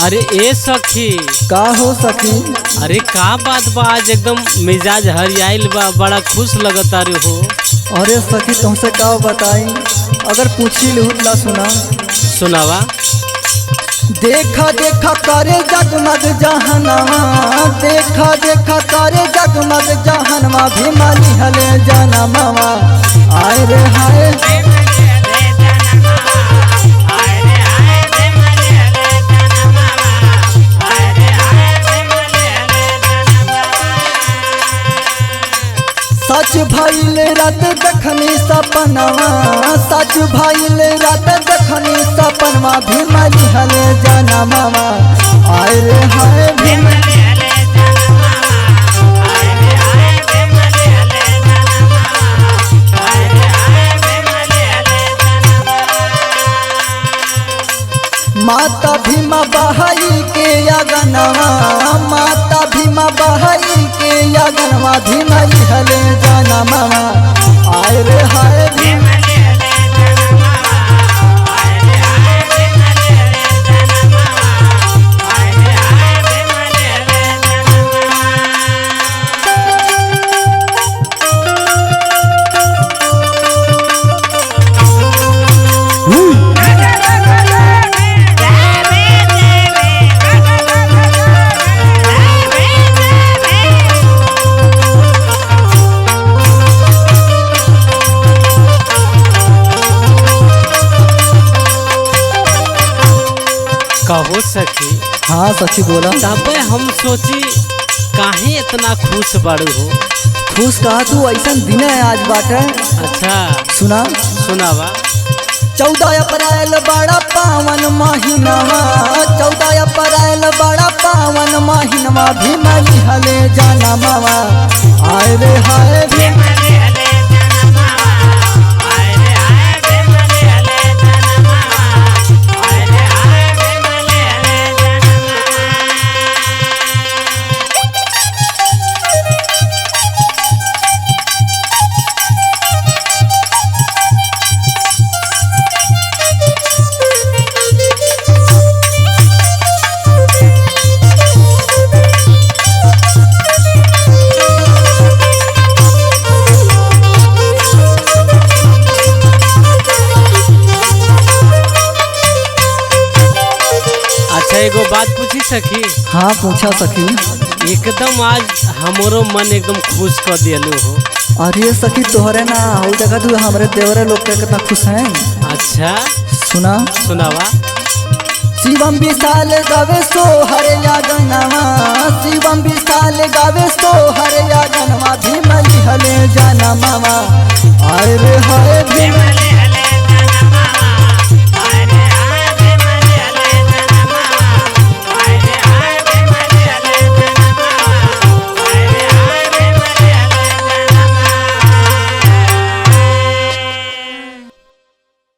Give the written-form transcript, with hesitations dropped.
अरे ए सखी, का हो सखी? अरे का बात बा, आज एकदम मिजाज हरियाइल बा, बड़ा खुश लगता रे हो। अरे सखी तुमसे का बताई, अगर पूछी लूला सुना। सुनावा। देखा देखा करे जगमग जहनवा, देखा देखा करे जगमग जहनवा, भीमली हले जनमवा। आए रे हाय सच भइल रात देखनी सपनवा, सच भइल रात देखनी सपनवा, भीमली हले जनमवा। आए रे हाय भीमली हले जनमवा, आए रे हाय भीमली हले जनमवा, आए रे हाय भीमली हले जनमवा। माता भीमा बहाई के अगनवा, माता भीमा बहाई के अगनवा, भीमली हले जनमवा। आए रे हाय भीमली हले जनमवा, आए रे हाय भीमली हले जनमवा, आए रे हाय भीमली हले जनमवा। कहो सखी। हाँ सखी बोला। तबे हम सोची काहे इतना खुश बाड़ू हो। खुश कहा तू, ऐसा दिन है आज बाटे। अच्छा सुना सुनावा। 14 अप्रैल बड़ा पावन महीनवा, 14 अप्रैल बड़ा पावन महीनवा, भीमली हले जनमवा। आए रे हाय भीमली हले जनमवा, आए रे हाय भीमली हले जनमवा, आए रे हाय भीमली हले जनमवा। अच्छा एगो बात पूछी सखी। हाँ पूछा सखी। एकदम आज हमरो मन एकदम खुश कर दिलू हो। अरे सखी तोहरे ना हो जगह तू हमारे देवरे लोग के कितना खुश हैं। अच्छा सुना सुनावा। शिवम विशाल गावे सो हरे यागनवा, शिवम विशाल गावे सो हरे यागनवा, भीमली हले जनमवा। आए रे हाय भीमली